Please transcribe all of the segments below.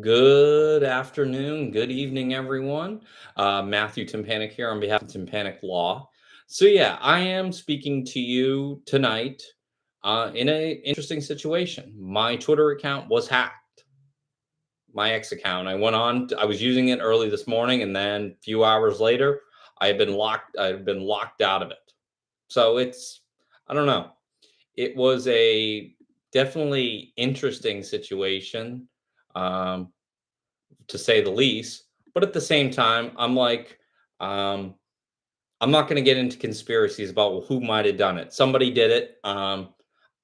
Good afternoon, good evening, everyone. Matthew Timpanic here on behalf of Timpanic Law. I am speaking to you tonight in a interesting situation. My Twitter account was hacked. My ex account. I was using it early this morning, and then a few hours later, I had been locked. I had been locked out of it. I don't know. It was a definitely interesting situation. Um, to say the least. But at the same time, um, I'm not going to get into conspiracies about who might have done it. Somebody did it.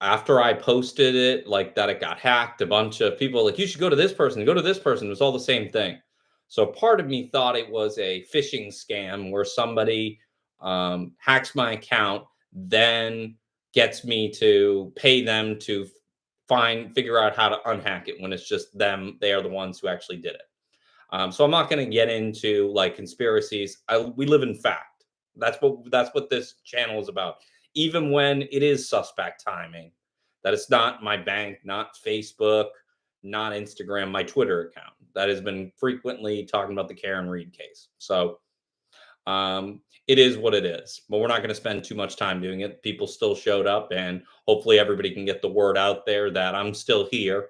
After I posted it, like that, it got hacked. A bunch of people like you should go to this person, go to this person. It was all the same thing. So part of me thought it was a phishing scam where somebody hacks my account, then gets me to pay them to figure out how to unhack it when it's just them. They are the ones who actually did it. So I'm not going to get into like conspiracies. We live in fact. That's what this channel is about. Even when it is suspect timing, that it's not my bank, not Facebook, not Instagram, my Twitter account that has been frequently talking about the Karen Reed case. It is what it is, but we're not going to spend too much time doing it. People still showed up, and hopefully everybody can get the word out there that I'm still here.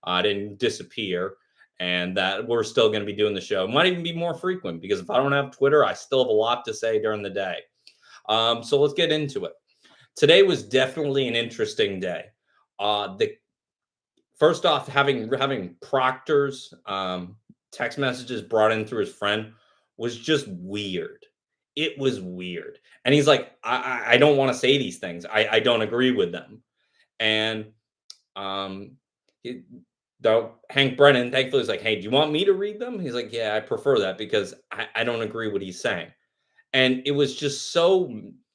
I didn't disappear, and that we're still going to be doing the show. Might even be more frequent because if I don't have Twitter, I still have a lot to say during the day. So let's get into it. Today was definitely an interesting day. The First off, having Proctor's text messages brought in through his friend was just weird. It was weird, and he's like, I don't want to say these things. I don't agree with them." And um, he, though Hank Brennan, thankfully, is like, "Hey, do you want me to read them?" He's like, "Yeah, I prefer that because I don't agree what he's saying." And it was just so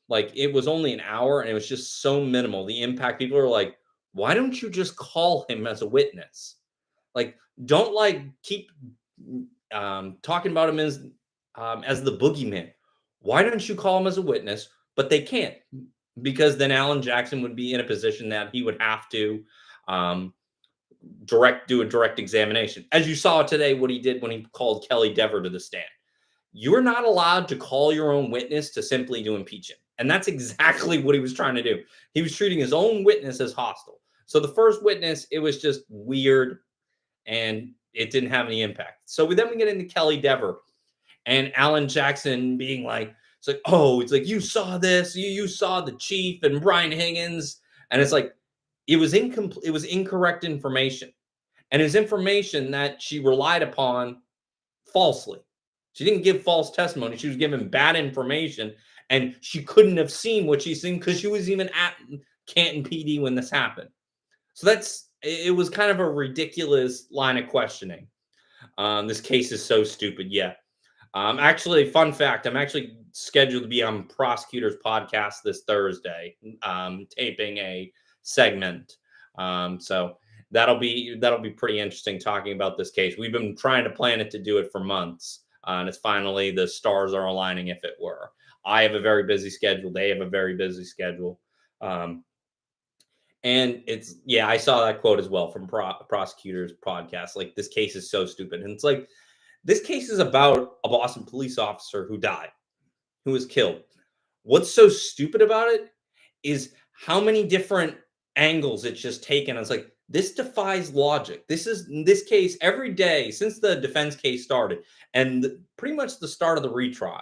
like it was only an hour, and it was just so minimal. The impact. People are like, "Why don't you just call him as a witness?" Like, don't like keep talking about him as the boogeyman. Why don't you call him as a witness? But they can't because then Alan Jackson would be in a position that he would have to um, do a direct examination, as you saw today. What he did when he called Kelly Dever to the stand. You're not allowed to call your own witness to simply to impeach him, and that's exactly what he was trying to do. He was treating his own witness as hostile. So the first witness, it was just weird and it didn't have any impact. We get into Kelly Dever and Alan Jackson being like, it's like you saw this, you saw the chief and Brian Higgins, and it's like it was incomplete, it was incorrect information, and it was information that she relied upon falsely. She didn't give false testimony. She was given bad information, and she couldn't have seen what she's seen because she was even at Canton PD when this happened. So it was kind of a ridiculous line of questioning. This case is so stupid. Yeah. Actually, fun fact: I'm actually scheduled to be on Prosecutor's podcast this Thursday, taping a segment. So that'll be pretty interesting talking about this case. We've been trying to plan it to do it for months, and it's finally the stars are aligning. If it were, I have a very busy schedule. They have a very busy schedule. Um, and it's yeah, I saw that quote as well from prosecutor's podcast. Like this case is so stupid, and it's like this case is about a Boston police officer who died, who was killed. What's so stupid about it is how many different angles it's just taken. It's like this defies logic. This is in this case every day since the defense case started, and pretty much the start of the retrial.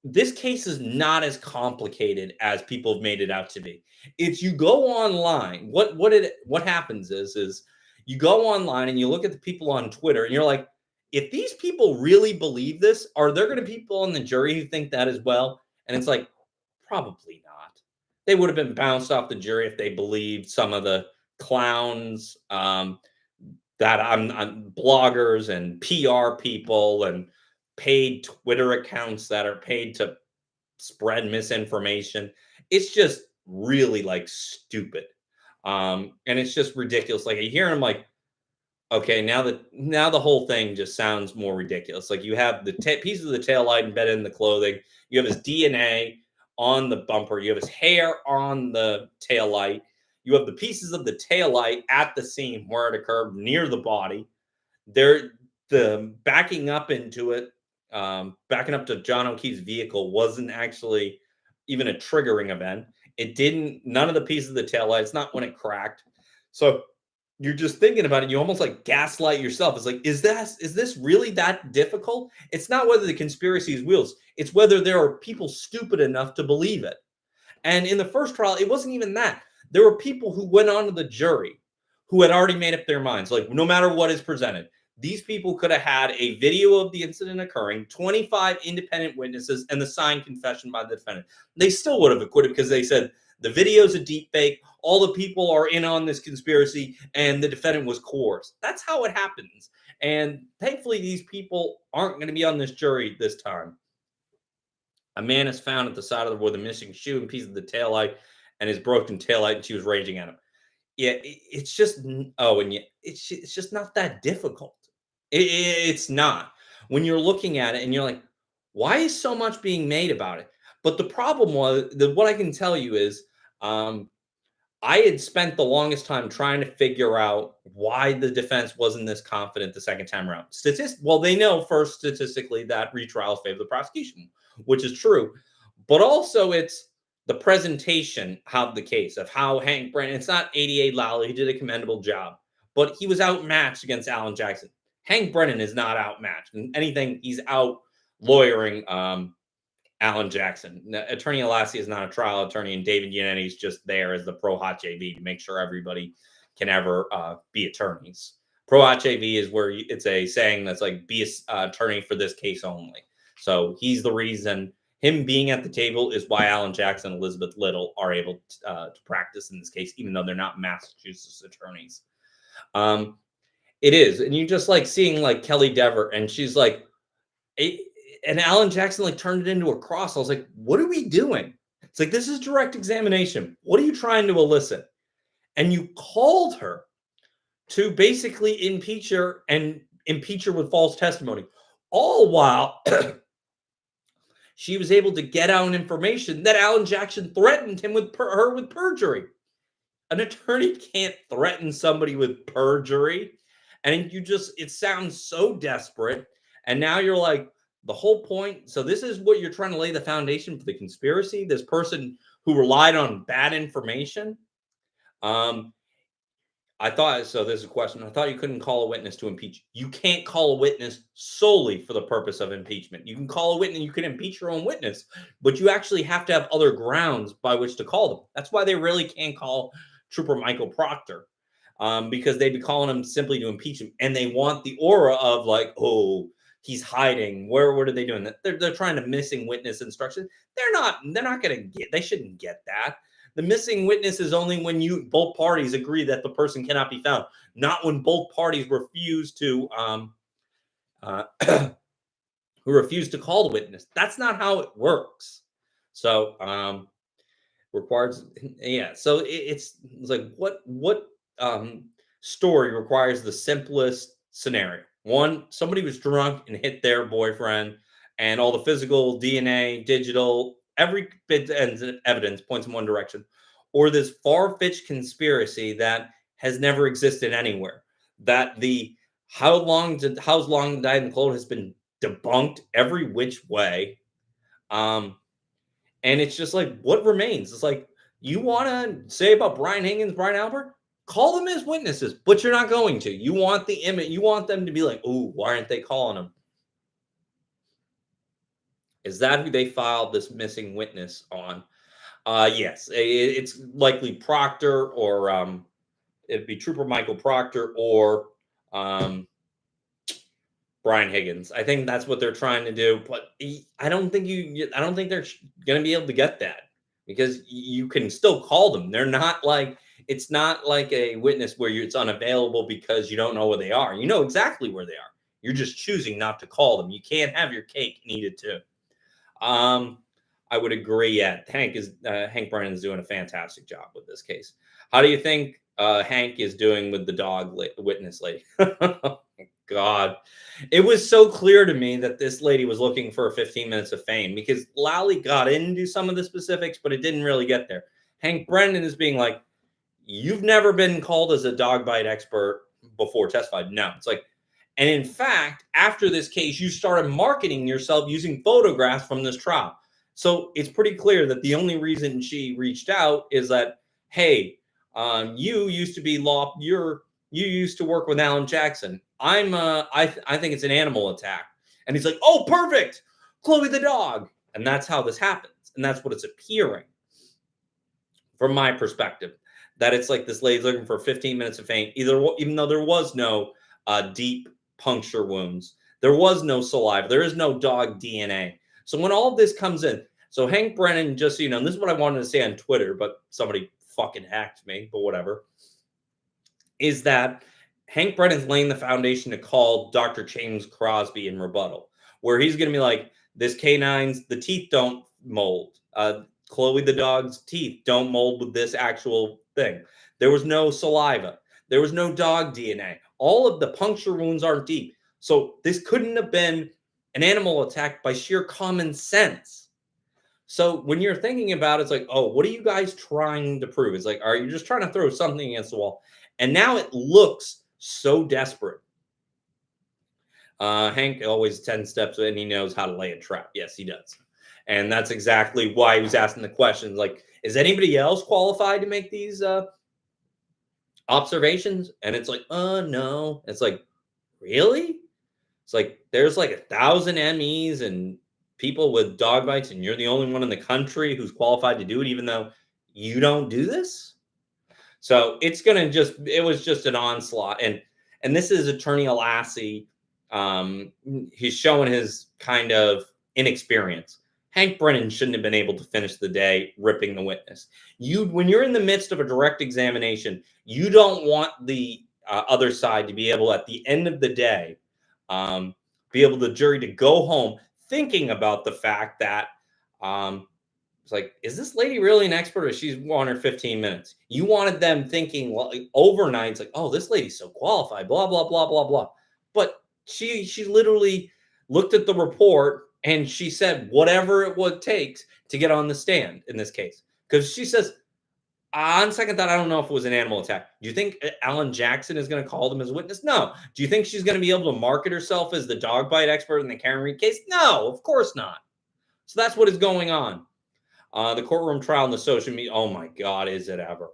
This case is not as complicated as people have made it out to be. It's you go online. What happens is you go online and you look at the people on Twitter and you're like, if these people really believe this, are there going to be people on the jury who think that as well? And it's like, probably not. They would have been bounced off the jury if they believed some of the clowns that I'm bloggers and PR people and paid Twitter accounts that are paid to spread misinformation. It's just really like stupid. And it's just ridiculous. Like I hear him like, okay, now the whole thing just sounds more ridiculous. Like you have the pieces of the tail light embedded in the clothing. You have his DNA on the bumper. You have his hair on the tail light. You have the pieces of the tail light at the scene where it occurred near the body. They're the backing up into it, backing up to John O'Keefe's vehicle wasn't actually even a triggering event. It didn't, none of the pieces of the taillight, it's not when it cracked. So you're just thinking about it, you almost like gaslight yourself. It's like, is this really that difficult? It's not whether the conspiracy is wheels, it's whether there are people stupid enough to believe it. And in the first trial, it wasn't even that. There were people who went on to the jury who had already made up their minds. Like, no matter what is presented, these people could have had a video of the incident occurring, 25 independent witnesses, and the signed confession by the defendant. They still would have acquitted because they said the video's a deep fake. All the people are in on this conspiracy, and the defendant was coerced. That's how it happens. And thankfully, these people aren't going to be on this jury this time. A man is found at the side of the road with a missing shoe and piece of the taillight and his broken taillight, and she was raging at him. Yeah, it's just oh, and yeah, it's just not that difficult. It's not. When you're looking at it and you're like, why is so much being made about it? But the problem was that what I can tell you is, um, I had spent the longest time trying to figure out why the defense wasn't this confident the second time around. Well, they know first statistically that retrials favor the prosecution, which is true, but also it's the presentation of the case of how Hank Brennan. It's not 88 Lally. He did a commendable job, but he was outmatched against Alan Jackson. Hank Brennan is not outmatched. And anything, he's out lawyering Alan Jackson. Attorney Alassi is not a trial attorney, and David Yannetti is just there as the pro hot JV to make sure everybody can ever be attorneys. Pro hot JV is where it's a saying that's like, be an attorney for this case only. So he's the reason. Him being at the table is why Alan Jackson and Elizabeth Little are able to practice in this case, even though they're not Massachusetts attorneys. It is. And you just like seeing like Kelly Dever, and she's like, and Alan Jackson like turned it into a cross. I was like, what are we doing? It's like, this is direct examination. What are you trying to elicit? And you called her to basically impeach her and impeach her with false testimony, all while she was able to get out information that Alan Jackson threatened him with her with perjury. An attorney can't threaten somebody with perjury. And it sounds so desperate. And now you're like, the whole point. So this is what you're trying to lay the foundation for the conspiracy. This person who relied on bad information. I thought, so there's a question. I thought you couldn't call a witness to impeach. You can't call a witness solely for the purpose of impeachment. You can call a witness, you can impeach your own witness, but you actually have to have other grounds by which to call them. That's why they really can't call Trooper Michael Proctor, because they'd be calling him simply to impeach him. And they want the aura of like, oh, he's hiding. What are they doing? They're trying to missing witness instruction. They're not going to get, they shouldn't get that. The missing witness is only when both parties agree that the person cannot be found, not when both parties refuse to who refuse to call the witness. That's not how it works. So requires, yeah. So it's like, what story requires the simplest scenario? One, somebody was drunk and hit their boyfriend, and all the physical, DNA, digital, every bit of evidence points in one direction, or this far-fetched conspiracy that has never existed anywhere. That the how long died in the cold has been debunked every which way. And it's just like, what remains? It's like, you want to say about Brian Higgins, Brian Albert, call them as witnesses, but you're not going to. You want the image. You want them to be like, oh, why aren't they calling them? Is that who they filed this missing witness on? Yes, it's likely Proctor, or it'd be Trooper Michael Proctor, or Brian Higgins. I think that's what they're trying to do, but I don't think they're going to be able to get that, because you can still call them. They're not like, it's not like a witness where it's unavailable because you don't know where they are. You know exactly where they are. You're just choosing not to call them. You can't have your cake and eat it too. I would agree. Yeah, Hank Brennan's doing a fantastic job with this case. How do you think Hank is doing with the dog witness lady? God, it was so clear to me that this lady was looking for 15 minutes of fame, because Lally got into some of the specifics, but it didn't really get there. Hank Brennan is being like, you've never been called as a dog bite expert before testified. No, it's like, And in fact, after this case, you started marketing yourself using photographs from this trial. So it's pretty clear that the only reason she reached out is that, hey, you used to be you used to work with Alan Jackson. I think it's an animal attack. And he's like, oh, perfect, Chloe the dog. And that's how this happens. And that's what it's appearing from my perspective, that it's like this lady's looking for 15 minutes of fame, even though there was no deep puncture wounds, there was no saliva, there is no dog DNA. So when all this comes in, so Hank Brennan, just so you know, and this is what I wanted to say on Twitter, but somebody fucking hacked me, but whatever, is that Hank Brennan's laying the foundation to call Dr. James Crosby in rebuttal, where he's going to be like, this canine's, the teeth don't mold. Chloe the dog's teeth don't mold with this actual thing. There was no saliva. There was no dog DNA. All of the puncture wounds aren't deep. So this couldn't have been an animal attack by sheer common sense. So when you're thinking about it, it's like, oh, what are you guys trying to prove? It's like, are you just trying to throw something against the wall? And now it looks so desperate. Hank always 10 steps and he knows how to lay a trap. Yes, he does. And that's exactly why he was asking the questions. Like, is anybody else qualified to make these observations? And it's like, no. It's like, really? It's like, there's like 1,000 MEs and people with dog bites, and you're the only one in the country who's qualified to do it, even though you don't do this. So it was just an onslaught. And this is Attorney Alassi. He's showing his kind of inexperience. Hank Brennan shouldn't have been able to finish the day ripping the witness. When you're in the midst of a direct examination, you don't want the other side to be able, at the end of the day, be able the jury to go home thinking about the fact that it's like, is this lady really an expert, or she's won her 15 minutes? You wanted them thinking overnight, it's like, oh, this lady's so qualified, blah, blah, blah, blah, blah. But she literally looked at the report and she said whatever it would take to get on the stand in this case. Because she says, on second thought, I don't know if it was an animal attack. Do you think Alan Jackson is going to call them as a witness? No. Do you think she's going to be able to market herself as the dog bite expert in the Karen Reed case? No, of course not. So that's what is going on. The courtroom trial and the social media. Oh my God, is it ever?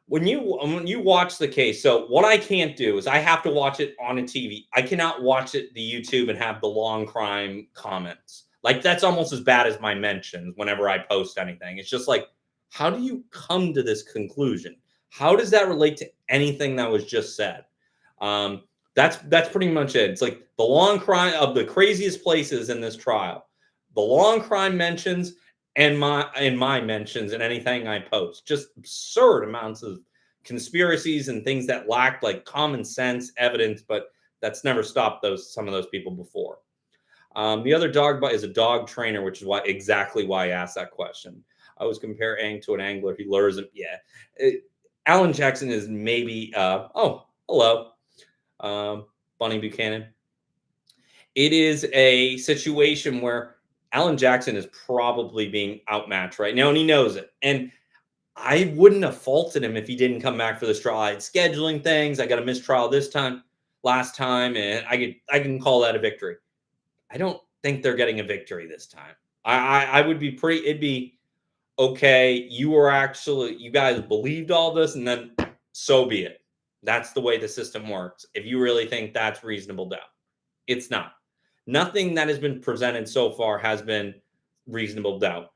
When you watch the case, so what I can't do is I have to watch it on a TV. I cannot watch it the YouTube and have the long crime comments. Like, that's almost as bad as my mentions whenever I post anything. It's just like, how do you come to this conclusion? How does that relate to anything that was just said? That's pretty much it. It's like the long crime of the craziest places in this trial, the long crime mentions, and my mentions and anything I post, just absurd amounts of conspiracies and things that lack like common sense evidence, but that's never stopped some of those people before. The other dog bite is a dog trainer, which is exactly why I asked that question. I was comparing to an angler. He lures him. Yeah. Alan Jackson is maybe, oh, hello, Bunny Buchanan. It is a situation where Alan Jackson is probably being outmatched right now, and he knows it. And I wouldn't have faulted him if he didn't come back for this trial. I had scheduling things. I got a mistrial last time, and I can call that a victory. I don't think they're getting a victory this time. I would be it'd be okay. You guys believed all this, and then so be it. That's the way the system works. If you really think that's reasonable doubt, it's not. Nothing that has been presented so far has been reasonable doubt.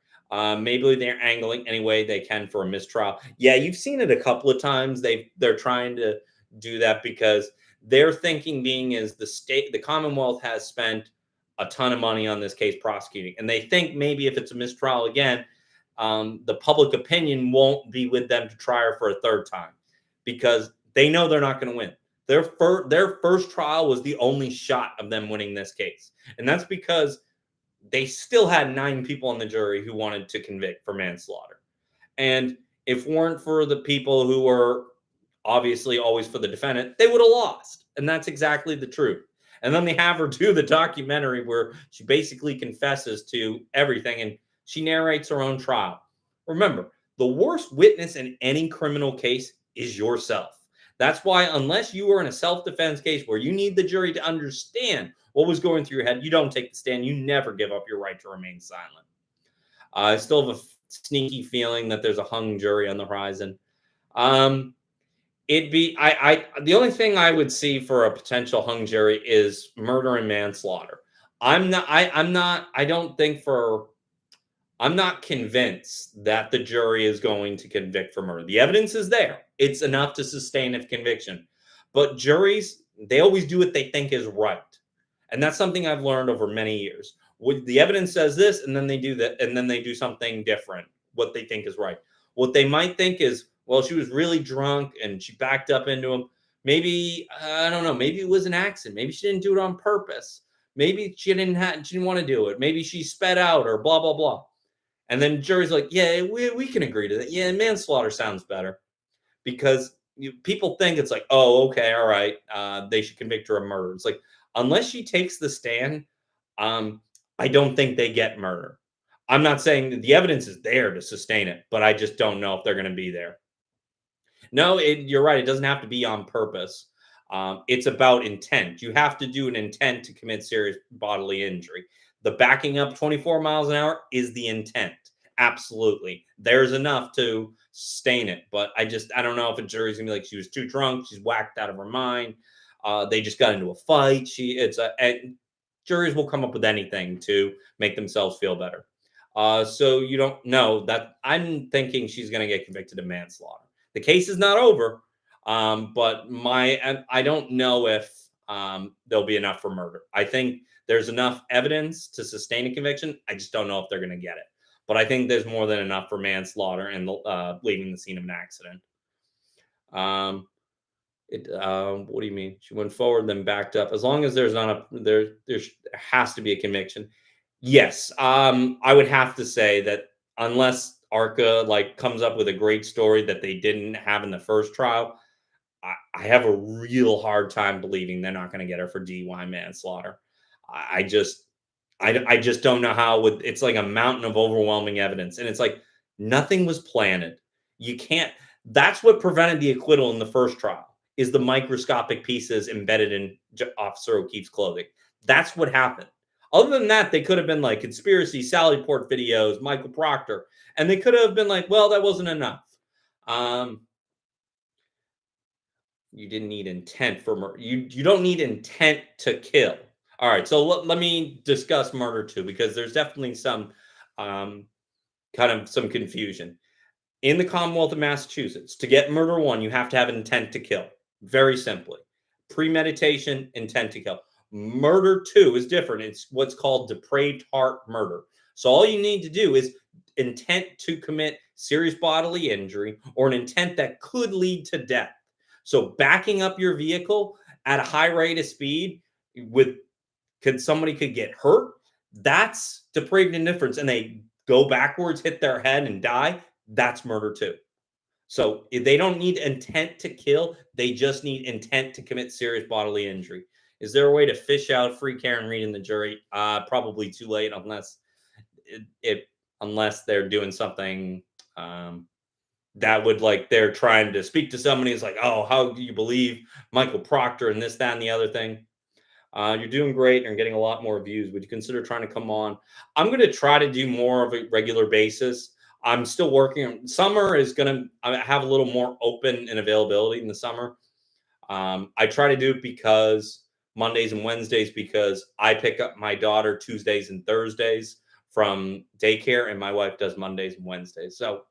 Maybe they're angling any way they can for a mistrial. Yeah, you've seen it a couple of times. They're trying to do that because their thinking being is the Commonwealth has spent a ton of money on this case prosecuting, and they think maybe if it's a mistrial again, the public opinion won't be with them to try her for a third time because they know they're not going to win. Their first trial was the only shot of them winning this case. And that's because they still had 9 people on the jury who wanted to convict for manslaughter. And if it weren't for the people who were obviously always for the defendant, they would have lost. And that's exactly the truth. And then they have her do the documentary where she basically confesses to everything and she narrates her own trial. Remember, the worst witness in any criminal case is yourself. That's why, unless you are in a self defense case where you need the jury to understand what was going through your head, you don't take the stand. You never give up your right to remain silent. I still have a sneaky feeling that there's a hung jury on the horizon. Um, It'd be the only thing I would see for a potential hung jury is murder and manslaughter. I don't think for I'm not convinced that the jury is going to convict for murder. The evidence is there. It's enough to sustain a conviction. But juries, they always do what they think is right. And that's something I've learned over many years. The evidence says this, and then they do that, and then they do something different, what they think is right. What they might think is, well, she was really drunk and she backed up into him. Maybe, I don't know, maybe it was an accident. Maybe she didn't do it on purpose. Maybe she didn't want to do it. Maybe she sped out or blah, blah, blah. And then jury's like, yeah, we can agree to that. Yeah, manslaughter sounds better because people think it's like, oh, okay, all right, they should convict her of murder. It's like, unless she takes the stand, um, I don't think they get murder. I'm not saying that the evidence is there to sustain it, but I just don't know if they're going to be there. No, you're right. It doesn't have to be on purpose. It's about intent. You have to do an intent to commit serious bodily injury. The backing up 24 miles an hour is the intent. Absolutely. There's enough to sustain it. But I don't know if a jury's gonna be like, she was too drunk, she's whacked out of her mind. They just got into a fight. Juries will come up with anything to make themselves feel better. So you don't know that I'm thinking she's going to get convicted of manslaughter. The case is not over, but I don't know if there'll be enough for murder. I think there's enough evidence to sustain a conviction. I just don't know if they're going to get it. But I think there's more than enough for manslaughter and leaving the scene of an accident. Um, what do you mean? She went forward, then backed up. As long as there's not there has to be a conviction. Yes, I would have to say that unless Arca like comes up with a great story that they didn't have in the first trial, I have a real hard time believing they're not going to get her for DUI manslaughter. I just, I just don't know how. It's like a mountain of overwhelming evidence, and it's like nothing was planted. You can't. That's what prevented the acquittal in the first trial. Is the microscopic pieces embedded in Officer O'Keefe's clothing? That's what happened. Other than that, they could have been like conspiracy, Sally Port videos, Michael Proctor, and they could have been like, well, that wasn't enough. Um, you didn't need intent for murder. You don't need intent to kill. All right, so let me discuss murder too, because there's definitely some um, kind of some confusion. In the Commonwealth of Massachusetts, to get murder one, you have to have an intent to kill. Very simply, premeditation, intent to kill. Murder two is different. It's what's called depraved heart murder. So all you need to do is intent to commit serious bodily injury or an intent that could lead to death. So backing up your vehicle at a high rate of speed with somebody could get hurt. That's depraved indifference, and they go backwards, hit their head, and die. That's murder too. So if they don't need intent to kill, they just need intent to commit serious bodily injury. Is there a way to fish out free Karen Reed in the jury? Probably too late, it unless they're doing something that would like they're trying to speak to somebody. It's like, oh, how do you believe Michael Proctor and this, that, and the other thing? You're doing great and getting a lot more views. Would you consider trying to come on? I'm going to try to do more of a regular basis. I'm still working on summer is going to have a little more open and availability in the summer. I try to do it because Mondays and Wednesdays because I pick up my daughter Tuesdays and Thursdays from daycare and my wife does Mondays and Wednesdays. So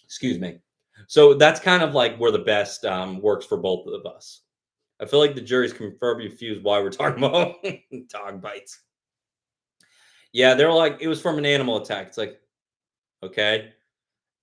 excuse me. So that's kind of like where the best works for both of us. I feel like the jury's confused why we're talking about dog bites. Yeah, they're like, it was from an animal attack. It's like, okay.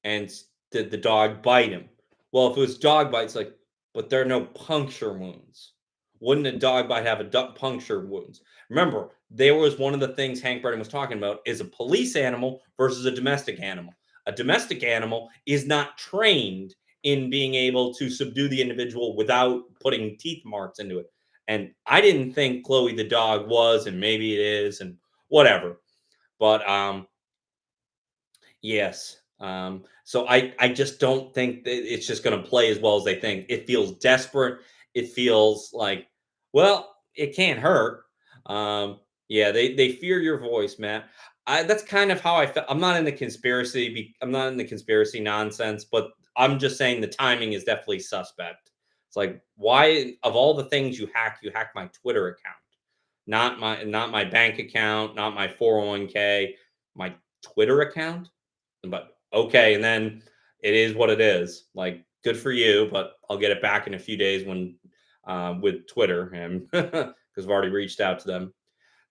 And did the dog bite him? Well, if it was dog bites, like, but there are no puncture wounds. Wouldn't a dog bite have a puncture wounds? Remember, there was one of the things Hank Brennan was talking about is a police animal versus a domestic animal. A domestic animal is not trained in being able to subdue the individual without putting teeth marks into it. And I didn't think Chloe the dog was, and maybe it is, and whatever. But yes. So I just don't think that it's just going to play as well as they think. It feels desperate. It feels like, well, it can't hurt. Um, yeah, they fear your voice, Matt. That's kind of how I felt. I'm not in the conspiracy nonsense, but I'm just saying the timing is definitely suspect. It's like, why of all the things you hack my Twitter account, not my bank account, not my 401k, my Twitter account. But okay, and then it is what it is. Like, good for you, but I'll get it back in a few days when with Twitter, and because I've already reached out to them.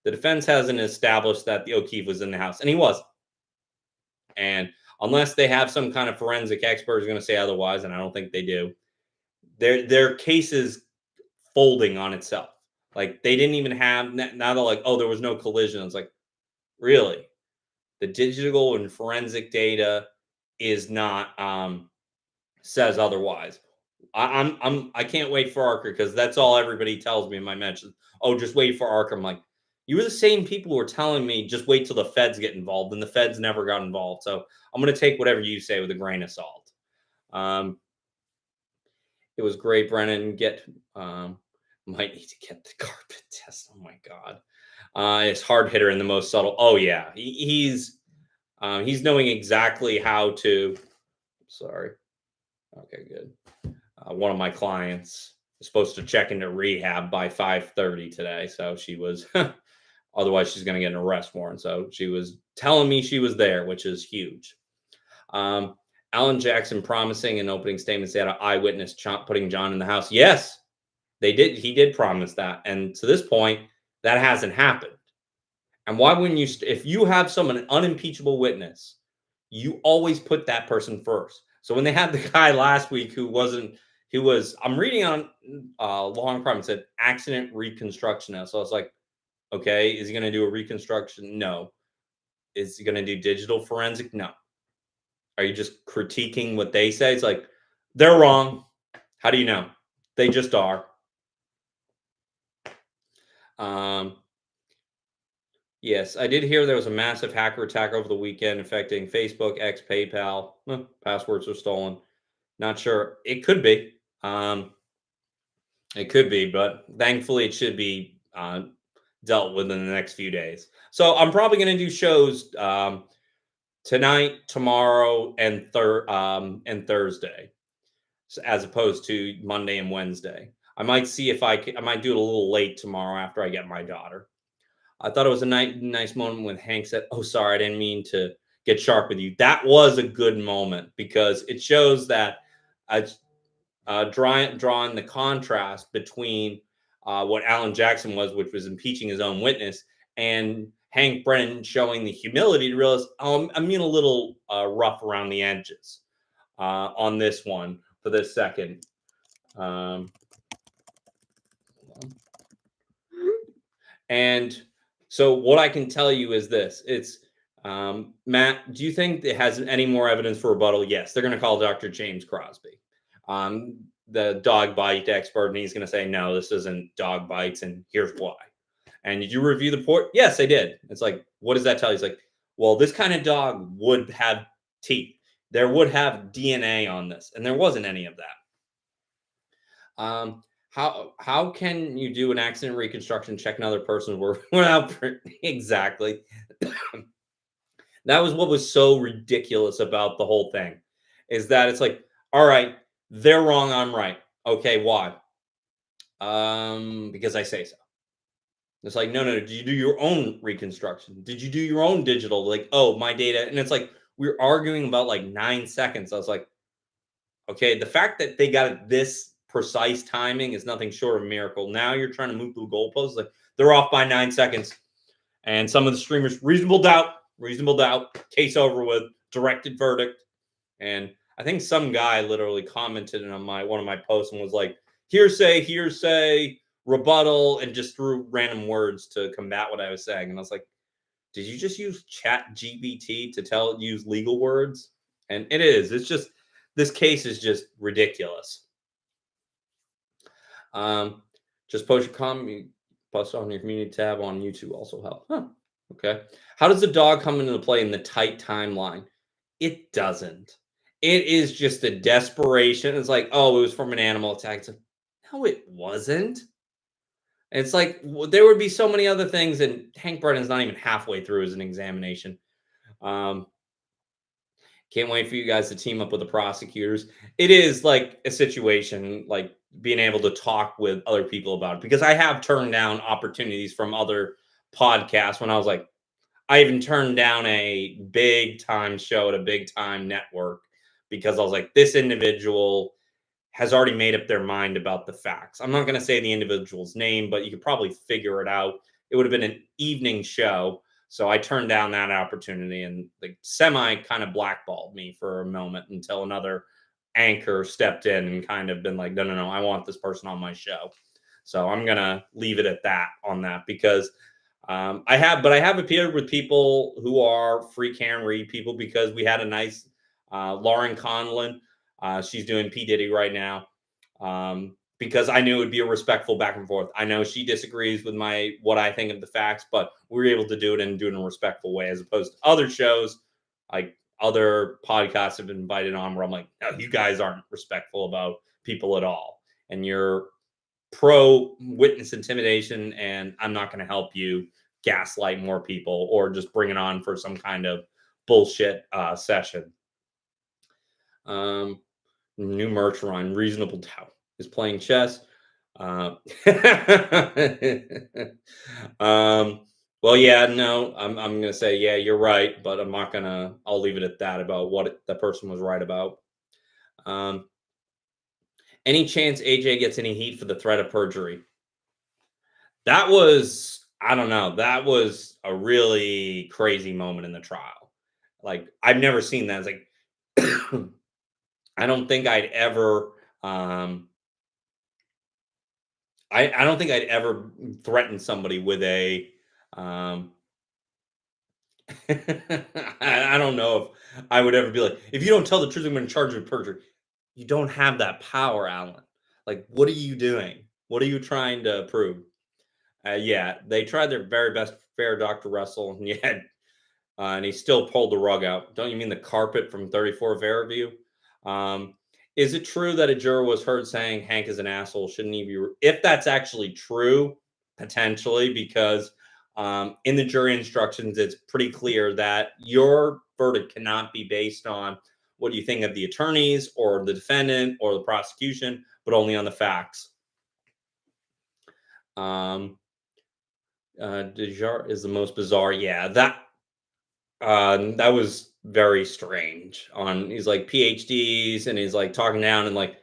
The defense hasn't established that the O'Keefe was in the house, and he was. And unless they have some kind of forensic expert who's going to say otherwise, and I don't think they do, their case is folding on itself. Like, they didn't even have, now they're like, oh, there was no collision. It's like, really? The digital and forensic data is not says otherwise. I can't wait for Archer because that's all everybody tells me in my mentions. Oh, just wait for Archer. I'm like, you were the same people who were telling me just wait till the feds get involved, and the feds never got involved. So I'm gonna take whatever you say with a grain of salt. Um, it was great, Brennan. Might need to get the carpet test. Oh my god. It's hard hitter and the most subtle. Oh yeah, he's knowing exactly how to. Sorry. Okay, good. One of my clients is supposed to check into rehab by 5:30 today, so she was. Otherwise, she's going to get an arrest warrant. So she was telling me she was there, which is huge. Um, Alan Jackson promising an opening statement said eyewitness putting John in the house. Yes, they did. He did promise that, and to this point, that hasn't happened. And why wouldn't you, if you have someone, an unimpeachable witness, you always put that person first. So when they had the guy last week who was, I'm reading on Long Prime, it said accident reconstruction now. So I was like, okay, is he going to do a reconstruction? No. Is he going to do digital forensic? No. Are you just critiquing what they say? It's like, they're wrong. How do you know? They just are. Um, Yes, I did hear there was a massive hacker attack over the weekend affecting Facebook, X, PayPal. Passwords were stolen. Not sure. It could be. It could be, but thankfully it should be dealt with in the next few days. So I'm probably going to do shows tonight, tomorrow, and Thursday, as opposed to Monday and Wednesday. I might see if I might do it a little late tomorrow after I get my daughter. I thought it was a nice moment when Hank said, "Oh, sorry, I didn't mean to get sharp with you." That was a good moment because it shows that uh, drawing the contrast between what Alan Jackson was, which was impeaching his own witness, and Hank Brennan showing the humility to realize, oh, I'm being a little rough around the edges on this one for this second. Um, And so what I can tell you is this. It's Matt, do you think it has any more evidence for rebuttal? Yes, they're going to call Dr. James Crosby, the dog bite expert, and he's going to say, no, this isn't dog bites, and here's why. And did you review the report? Yes, I did. It's like, what does that tell you? He's like, well, this kind of dog would have teeth. There would have DNA on this, and there wasn't any of that. How can you do an accident reconstruction, check another person's work without exactly? That was what was so ridiculous about the whole thing, is that it's like, all right, they're wrong, I'm right. Okay, why? Because I say so. It's like, no, no, did you do your own reconstruction? Did you do your own digital? Like, oh, my data, and it's like we're arguing about like 9 seconds. I was like, okay, the fact that they got this precise timing is nothing short of a miracle. Now you're trying to move the goalposts. Like, they're off by 9 seconds. And some of the streamers, reasonable doubt, case over with, directed verdict. And I think some guy literally commented on one of my posts and was like, hearsay, rebuttal, and just threw random words to combat what I was saying. And I was like, did you just use chat GPT to use legal words? And it is. It's just, this case is just ridiculous. Just post your comment, post on your community tab on YouTube also help. Huh. Okay. How does the dog come into play in the tight timeline? It doesn't. It is just a desperation. It's like, oh, it was from an animal attack. It's like, no, it wasn't. It's like there would be so many other things, and Hank Brennan's not even halfway through as an examination. Um, can't wait for you guys to team up with the prosecutors. It is like a situation like being able to talk with other people about it because I have turned down opportunities from other podcasts when I was like, I even turned down a big time show at a big time network because I was like, this individual has already made up their mind about the facts. I'm not going to say the individual's name, but you could probably figure it out. It would have been an evening show. So I turned down that opportunity and like semi kind of blackballed me for a moment until another anchor stepped in and kind of been like, no, no, no, I want this person on my show. So I'm going to leave it at that on that because I have appeared with people who are free Karen Reed people because we had a nice Lauren Conlon. She's doing P Diddy right now because I knew it would be a respectful back and forth. I know she disagrees with my what I think of the facts, but we were able to do it and do it in a respectful way, as opposed to other shows like other podcasts have been invited on where I'm like, no, you guys aren't respectful about people at all, and you're pro witness intimidation, and I'm not going to help you gaslight more people or just bring it on for some kind of bullshit session. Um, New merch run, Reasonable Doubt is playing chess. Uh, um, well, yeah, no, I'm gonna say, yeah, you're right, but I'm not gonna. I'll leave it at that about what the person was right about. Um, any chance AJ gets any heat for the threat of perjury? That was, I don't know, that was a really crazy moment in the trial. Like I've never seen that. It's like I don't think I'd ever um I don't think I'd ever threaten somebody with a um I don't know if I would ever be like, if you don't tell the truth, I'm gonna charge you with perjury. You don't have that power, Alan. Like, what are you doing? What are you trying to prove? Yeah, they tried their very best fair Dr. Russell, and yet and he still pulled the rug out. Don't you mean the carpet from 34 Fairview? Um, is it true that a juror was heard saying Hank is an asshole? Shouldn't he be? If that's actually true, potentially, because in the jury instructions, it's pretty clear that your verdict cannot be based on what you think of the attorneys or the defendant or the prosecution, but only on the facts. Um, Dejar is the most bizarre. Yeah, that was very strange. On he's like PhDs and he's like talking down and like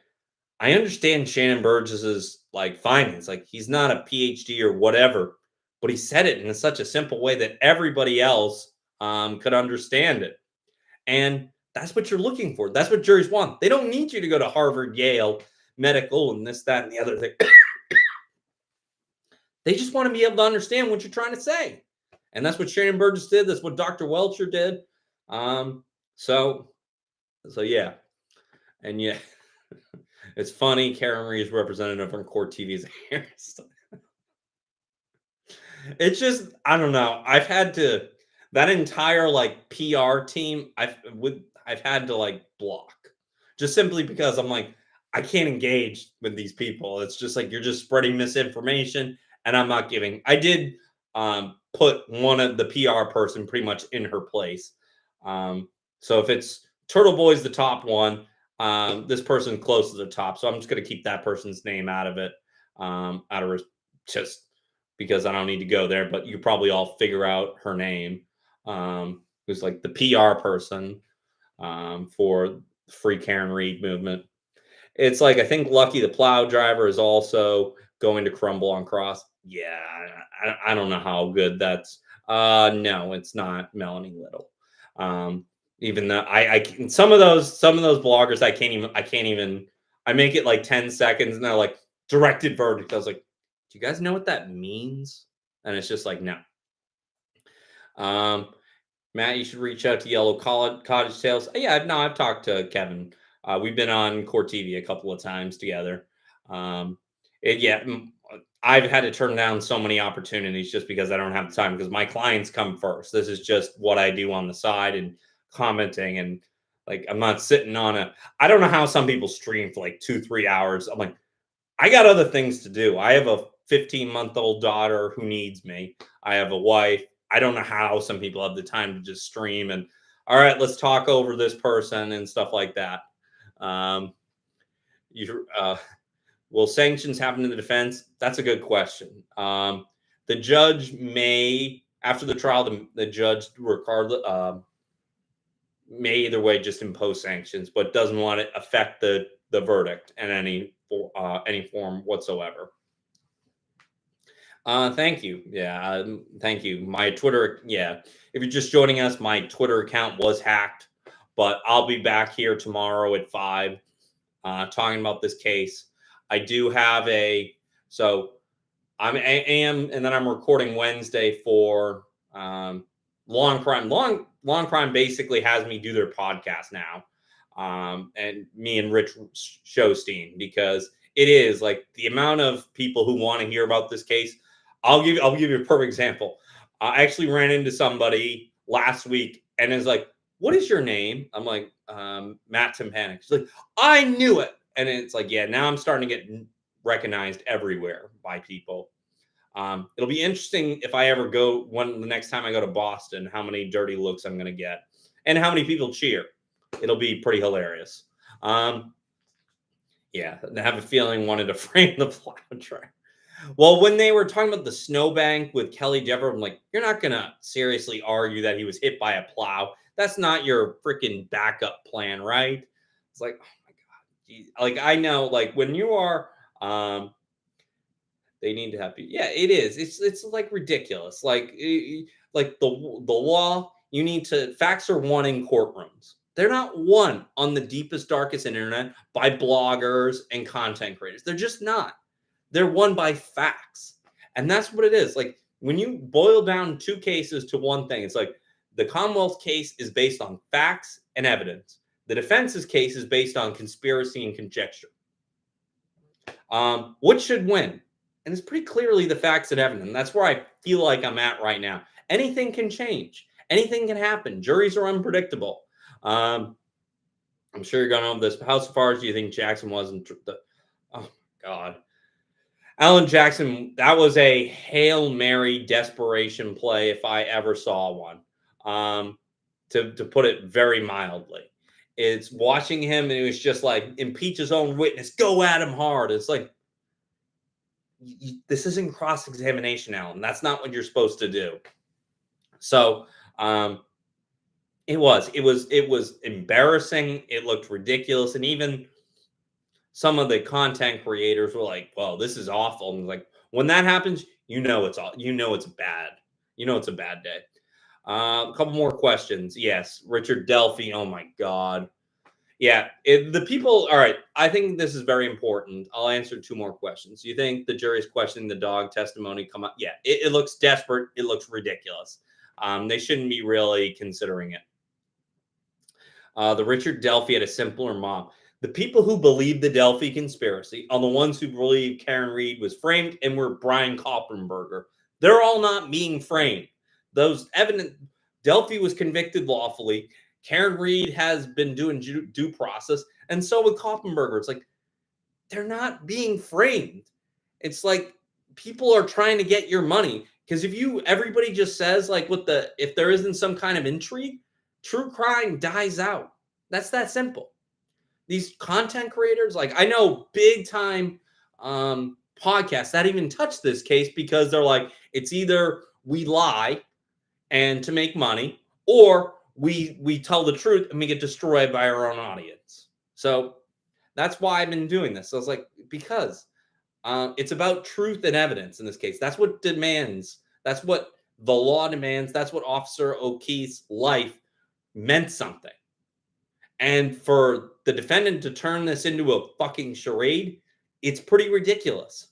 I understand Shannon Burgess's like findings. Like he's not a PhD or whatever, but he said it in such a simple way that everybody else could understand it. And that's what you're looking for. That's what juries want. They don't need you to go to Harvard, Yale, medical, and this, that, and the other thing. They just want to be able to understand what you're trying to say. And that's what Shannon Burgess did. That's what Dr. Welcher did. Um, so, so yeah. And yeah, it's funny. Karen Reeves representative on Court TV is a hairstyle. It's just, I don't know. I've had to that entire like PR team. I've had to like block just simply because I'm like I can't engage with these people. It's just like you're just spreading misinformation, and I'm not giving. I did put one of the PR person pretty much in her place. So if it's Turtle Boy's the top one, this person close to the top. So I'm just gonna keep that person's name out of it. Out of just because I don't need to go there, but you probably all figure out her name, who's like the PR person for the Free Karen Reed movement. It's like I think Lucky the plow driver is also going to crumble on cross. Yeah, I don't know how good that's. No, it's not Melanie Little. Um, even though some of those bloggers I can't even I make it like 10 seconds and they're like directed verdict. I was like, do you guys know what that means? And it's just like no. Um, Matt, you should reach out to Yellow Cottage Tales. Yeah, no, I've talked to Kevin. We've been on Court TV a couple of times together. Um, yeah, I've had to turn down so many opportunities just because I don't have the time because my clients come first. This is just what I do on the side, and commenting, and like I'm not sitting on a. I don't know how some people stream for like 2, 3 hours. I'm like, I got other things to do. I have a 15-month-old daughter who needs me. I have a wife. I don't know how some people have the time to just stream and, all right, let's talk over this person and stuff like that. Um, you, will sanctions happen to the defense? That's a good question. The judge may, after the trial, the judge, regardless, may either way just impose sanctions, but doesn't want to affect the verdict in any form whatsoever. Thank you. Yeah, thank you. My Twitter, yeah. If you're just joining us, my Twitter account was hacked, but I'll be back here tomorrow at 5, talking about this case. I do have so I am, and then I'm recording Wednesday for Long Crime. Long Crime basically has me do their podcast now, and me and Rich Showstein, because it is like the amount of people who want to hear about this case. I'll give you a perfect example. I actually ran into somebody last week and is like, "What is your name?" I'm like, "Matt Timpanic." She's like, "I knew it," and it's like, yeah, now I'm starting to get recognized everywhere by people. It'll be interesting if I ever go the next time I go to Boston, how many dirty looks I'm going to get and how many people cheer. It'll be pretty hilarious. Yeah, I have a feeling wanted to frame the plow track. Well, when they were talking about the snowbank with Kelly Dever, I'm like, you're not going to seriously argue that he was hit by a plow. That's not your freaking backup plan, right? It's like, oh my God. Geez. Like, I know, like, when you are, they need to have, yeah, it is. It's like ridiculous. Like the law, you need to, facts are won in courtrooms. They're not won on the deepest, darkest internet by bloggers and content creators. They're just not. They're won by facts. And that's what it is. Like when you boil down 2 cases to one thing, it's like the Commonwealth case is based on facts and evidence. The defense's case is based on conspiracy and conjecture. Which should win? And it's pretty clearly the facts and evidence. And that's where I feel like I'm at right now. Anything can change. Anything can happen. Juries are unpredictable. I'm sure you're going to know this. How far do you think Jackson was in the? Oh God, Alan Jackson. That was a Hail Mary desperation play if I ever saw one. To put it very mildly, it's watching him and it was just like impeach his own witness, go at him hard. It's like, this isn't cross-examination, Alan. That's not what you're supposed to do. So it was embarrassing. It looked ridiculous. And even some of the content creators were like, well, this is awful. And like, when that happens, it's bad. It's a bad day. A couple more questions. Yes. Richard Delphi. Oh my God. Yeah, the people. All right, I think this is very important. I'll answer 2 more questions. You think the jury's questioning the dog testimony come up? Yeah, it looks desperate. It looks ridiculous. They shouldn't be really considering it. The Richard Delphi had a simpler mom. The people who believe the Delphi conspiracy are the ones who believe Karen Reed was framed and were Brian Koppenberger. They're all not being framed. Those evident Delphi was convicted lawfully. Karen Reed has been doing due process, and so with Koppenberger. It's like they're not being framed. It's like people are trying to get your money because everybody just says like if there isn't some kind of intrigue, true crime dies out. That's that simple. These content creators, like I know big time podcasts that even touch this case because they're like, it's either we lie and to make money, or we tell the truth and we get destroyed by our own audience. So that's why I've been doing this. So I was like, because it's about truth and evidence in this case. That's what demands. That's what the law demands. That's what Officer O'Keefe's life meant something. And for the defendant to turn this into a fucking charade, it's pretty ridiculous.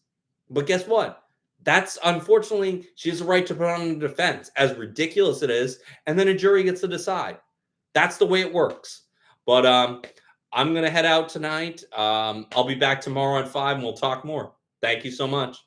But guess what? That's unfortunately, she has a right to put on a defense, as ridiculous it is, and then a jury gets to decide. That's the way it works. But I'm gonna head out tonight. I'll be back tomorrow at 5 and we'll talk more. Thank you so much.